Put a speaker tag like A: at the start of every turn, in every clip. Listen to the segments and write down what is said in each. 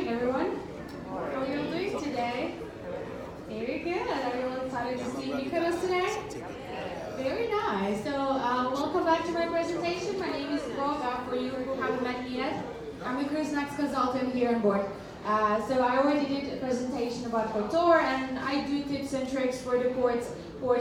A: everyone. How are you all doing today? Very good. Are you all excited to see Mykonos today? Very nice. So, welcome back to my presentation. My name is Gordana, for you who haven't met me yet. I'm a cruise next consultant here on board. So I already did a presentation about Kotor, and I do tips and tricks for the port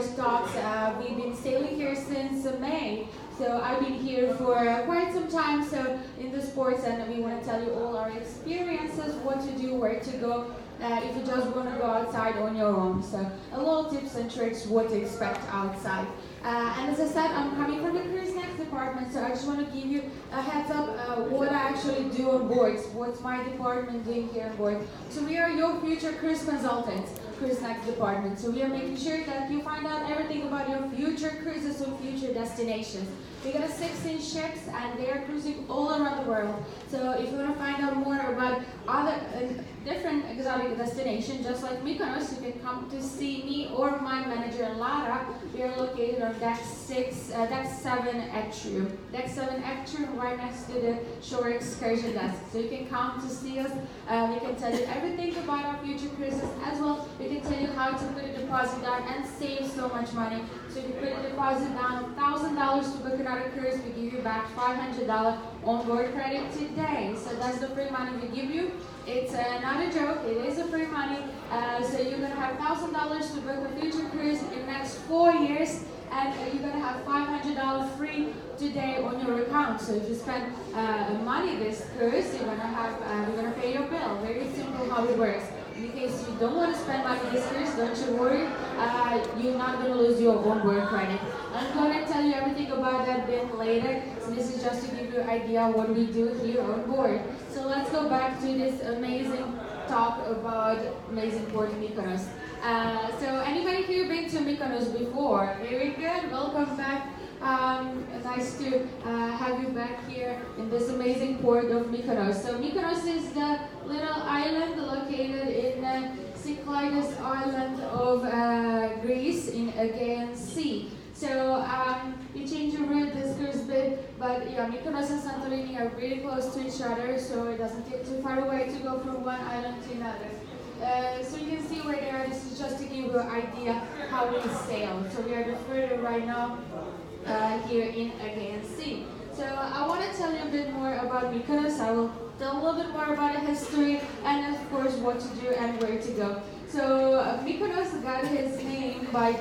A: stocks. We've been sailing here since May. So I've been here for quite some time, so in the sports, and we want to tell you all our experiences, what to do, where to go, if you just want to go outside on your own. So a little tips and tricks, what to expect outside. And as I said, I'm coming from the cruise next department, so I just want to give you a heads up what I actually do on board, what's my department doing here on board. So we are your future cruise consultants. Cruise next department. So we are making sure that you find out everything about your future cruises or future destinations. We got 16 ships and they are cruising all around the world. So if you want to find out more about other different exotic destinations, just like Mykonos, you can come to see me or my manager Lara. We are located on deck 7 atrium. Deck 7 atrium right next to the shore excursion desk. So you can come to see us. We can tell you everything about our future cruises as well. We can tell you how to put a deposit down and save so much money. So if you put a deposit down $1,000 to book another cruise, we give you back $500 on-board credit today. So that's the free money we give you. It's not a joke, it is a free money. So you're going to have $1,000 to book a future cruise in the next 4 years, and you're going to have $500 free today on your account. So if you spend money this cruise, you're going to pay your bill. Very simple how it works. In case you don't want to spend money this cruise, don't you worry, you're not going to lose your onboard credit. I'm going to tell you everything about that bit later, so this is just to give you an idea of what we do here on board. So let's go back to this amazing talk about amazing port Mykonos. So anybody here been to Mykonos before? Very good, welcome back. Nice to have you back here in this amazing port of Mykonos. So Mykonos is the little island located in Cyclades island of Greece in Aegean Sea. So you change your route this cruise bit, but yeah, Mykonos and Santorini are really close to each other, so it doesn't take too far away to go from one island to another. So you can see where they are. This is just to give you an idea how we sail. So we are the further right now here in Aegean Sea. So I want to tell you a bit more about Mykonos. I will tell a little bit more about the history and of course what to do and where to go. So Mykonos got his name by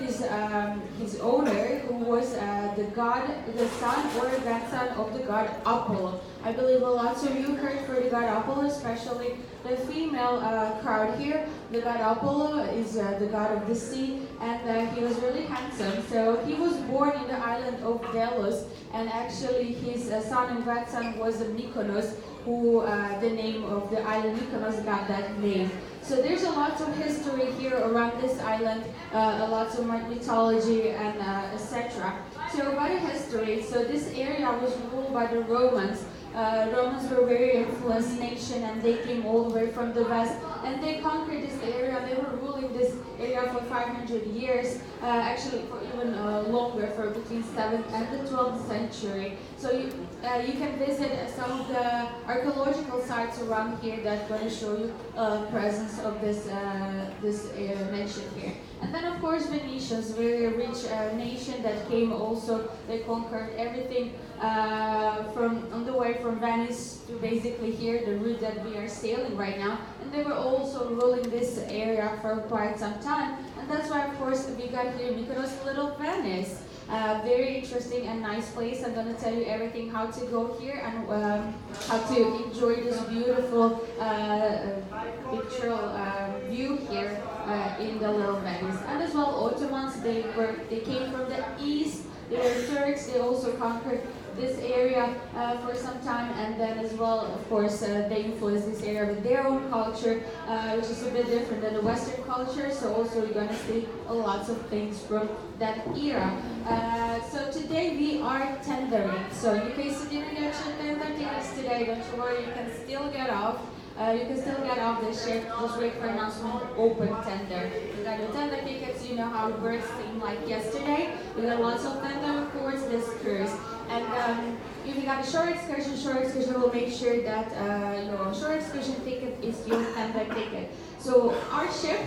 A: his owner, who was the son or grandson of the god Apollo. I believe lots of you heard for the god Apollo, especially the female crowd here. The god Apollo is the god of the sea, and he was really handsome. So he was born in the island of Delos, and actually his son and grandson was Mykonos, who the name of the island Mykonos got that name. So there's a lot of history here around this island, lots of mythology and etc. So about the history, so this area was ruled by the Romans. Romans were a very influenced nation, and they came all the way from the west, and they conquered this area. They were ruling this area for 500 years, actually for even longer, for between 7th and the 12th century. So you can visit some of the archaeological sites around here that's going to show you presence of this nation here. And then of course Venetians, very rich nation that came also. They conquered everything from on the way from Venice to basically here, the route that we are sailing right now. And they were also ruling this area for quite some time. And that's why of course we got here Mykonos, Little Venice. Very interesting and nice place. I'm going to tell you everything how to go here and how to enjoy this beautiful pictorial view here in the Little Venice. And as well, Ottomans, they came from the east. They were Turks. They also conquered this area for some time, and then as well, of course, they influenced this area with their own culture, which is a bit different than the Western culture. So also you're going to see lots of things from that era. So today we are tendering. So in case you didn't get your tender tickets today, don't you worry, you can still get off. You can still get off this ship. Just wait for announcement. Open tender. You got your tender tickets. You know how it works. Seemed like yesterday. We got lots of tender reports this cruise. And if you got a shore excursion will make sure that your shore excursion ticket is your tender ticket. So our ship,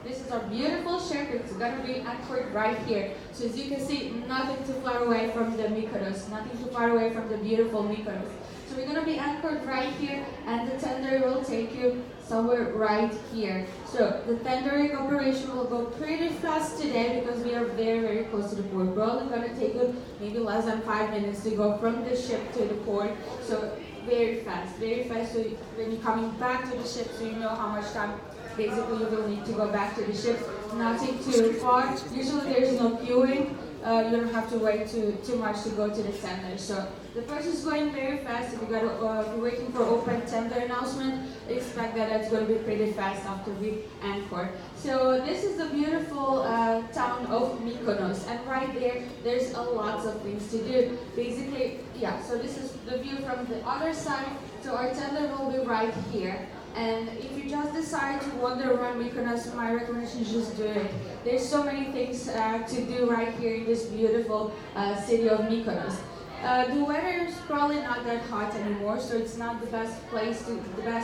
A: this is our beautiful ship, it's gonna be anchored right here. So as you can see, nothing too far away from the Mykonos, nothing too far away from the beautiful Mykonos. So we're gonna be anchored right here, and the tender will take you somewhere right here. So the tendering operation will go pretty fast today because we are very, very close to the port. Probably gonna take you maybe less than 5 minutes to go from the ship to the port. So very fast, very fast. So when you're coming back to the ship, so you know how much time basically you will need to go back to the ship. Nothing too far. Usually there's no queuing. You don't have to wait too much to go to the tender. So the process is going very fast. If you're waiting for open tender announcement, expect that it's going to be pretty fast after we anchor. So this is the beautiful town of Mykonos, and right there, there's a lot of things to do. Basically, yeah. So this is the view from the other side. So our tender will be right here. And if you just decide to wander around Mykonos, my recommendation is just do it. There's so many things to do right here in this beautiful city of Mykonos. The weather is probably not that hot anymore, so it's not the best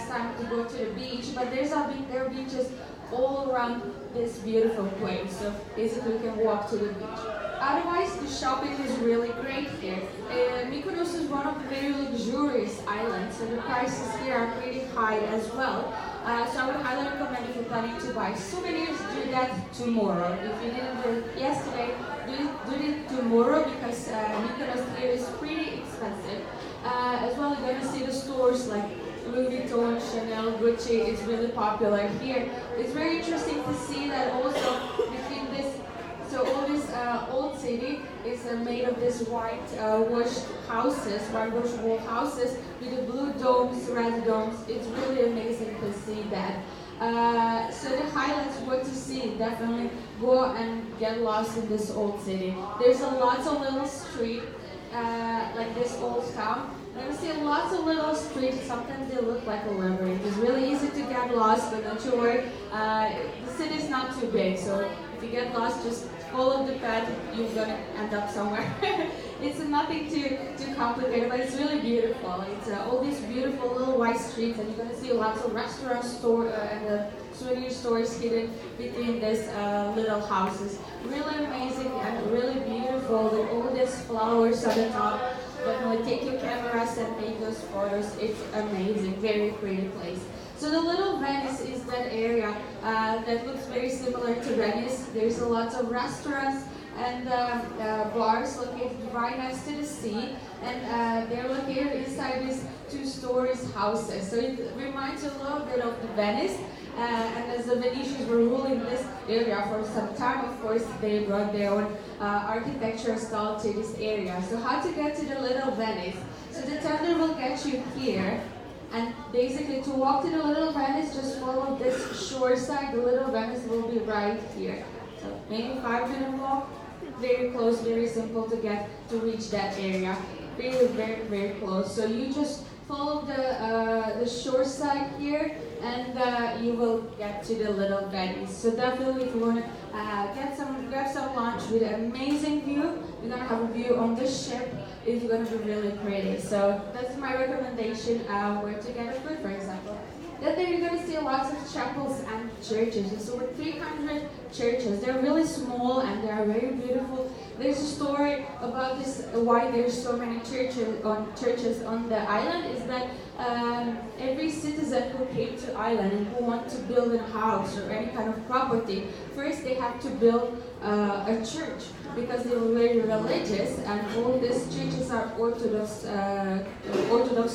A: time to go to the beach. But there are beaches all around this beautiful place. So basically, you can walk to the beach. Otherwise, the shopping is really great here. Mykonos is one of the very luxurious islands, so the prices here are pretty high as well. So I would highly recommend if you're planning to buy souvenirs, do that tomorrow. If you didn't do it yesterday, do it tomorrow because Mykonos here is pretty expensive. As well, you're going to see the stores like Louis Vuitton, Chanel, Gucci. It's really popular here. It's very interesting to see that also between this. So all this old city is made of this whitewashed houses, whitewashed wall houses with the blue domes, red domes. It's really amazing to see that. So the highlights what to see, definitely go and get lost in this old city. There's a lot of little street like this old town. You're going to see lots of little streets. Sometimes they look like a labyrinth. It's really easy to get lost, but don't you worry. The city is not too big, so if you get lost, just follow the path. You're going to end up somewhere. It's nothing too complicated, but it's really beautiful. It's all these beautiful little white streets, and you're going to see lots of restaurants, and souvenir stores hidden between these little houses. Really amazing and really beautiful with all these flowers on the top. Definitely take your cameras and take those photos. It's amazing, very pretty place. So the little Venice is that area that looks very similar to Venice. There's a lot of restaurants and bars located right next to the sea, and they're located inside these two-story houses. So it reminds you a little bit of the Venice. And as the Venetians were ruling this area for some time, of course, they brought their own architecture style to this area. So how to get to the little Venice? So the tender will get you here. And basically, to walk to the little Venice, just follow this shore side. The little Venice will be right here. So maybe 5-minute walk, very close, very simple to get to reach that area. Really very, very close. So you just follow the shore side here, and you will get to the little Venice. So definitely, if you want to grab some lunch with an amazing view, you're gonna have a view on the ship. It's gonna be really pretty. So that's my recommendation. Where to get food, for example. Then you're gonna see lots of chapels and churches. There's over 300 churches. They're really small and they are very beautiful. There's a story about this, why there's so many churches on the island, is that every citizen who came to island and who want to build a house or any kind of property, first they have to build a church because they were very religious, and all these churches are Orthodox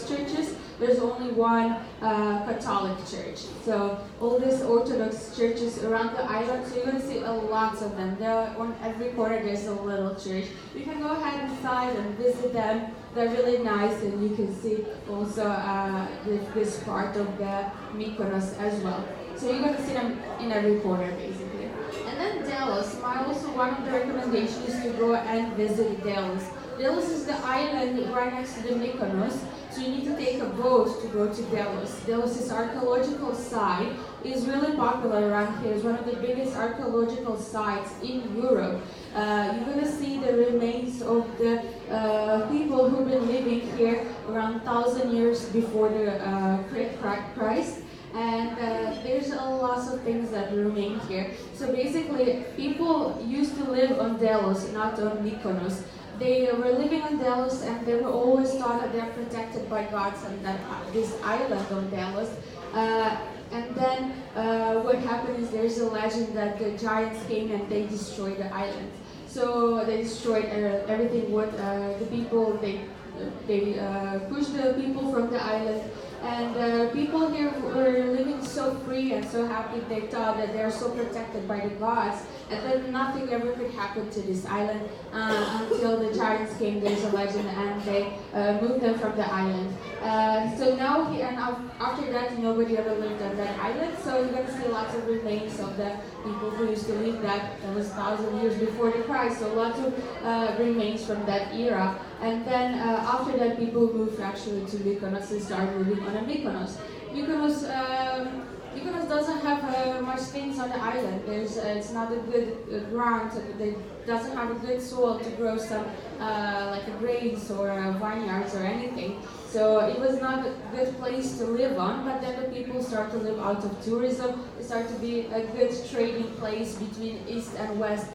A: churches. There's only one Catholic church. So all these Orthodox churches around the island, so you're going to see a lot of them. On every corner there's a little church. You can go ahead inside and visit them. They're really nice, and you can see also this part of the Mykonos as well. So you're going to see them in every corner basically. And then Delos, also one of the recommendations is to go and visit Delos. Delos is the island right next to the Mykonos, so you need to take a boat to go to Delos. Delos' archaeological site is really popular around here. It's one of the biggest archaeological sites in Europe. you're going to see the remains of the people who've been living here around 1,000 years before the Christ. And there's a lot of things that remain here. So basically, people used to live on Delos, not on Mykonos. They were living on Delos, and they were always thought that they're protected by gods on this island on Delos. And then what happened is there's a legend that the giants came and they destroyed the island. So they destroyed everything. What the people they pushed the people from the island. And people here were living so free and so happy. They thought that they're so protected by the gods, and then nothing ever could happen to this island until the giants came. There's a legend, and they moved them from the island. So now, after that, nobody ever lived on that island. So you're going to see lots of remains of the people who used to live that was 1,000 years before the Christ. So lots of remains from that era. And then after that, people moved actually to Mykonos and started living on a Mykonos. Mykonos doesn't have much things on the island. It's not a good ground. It doesn't have a good soil to grow some like grains or vineyards or anything. So it was not a good place to live on. But then the people start to live out of tourism. It started to be a good trading place between east and west.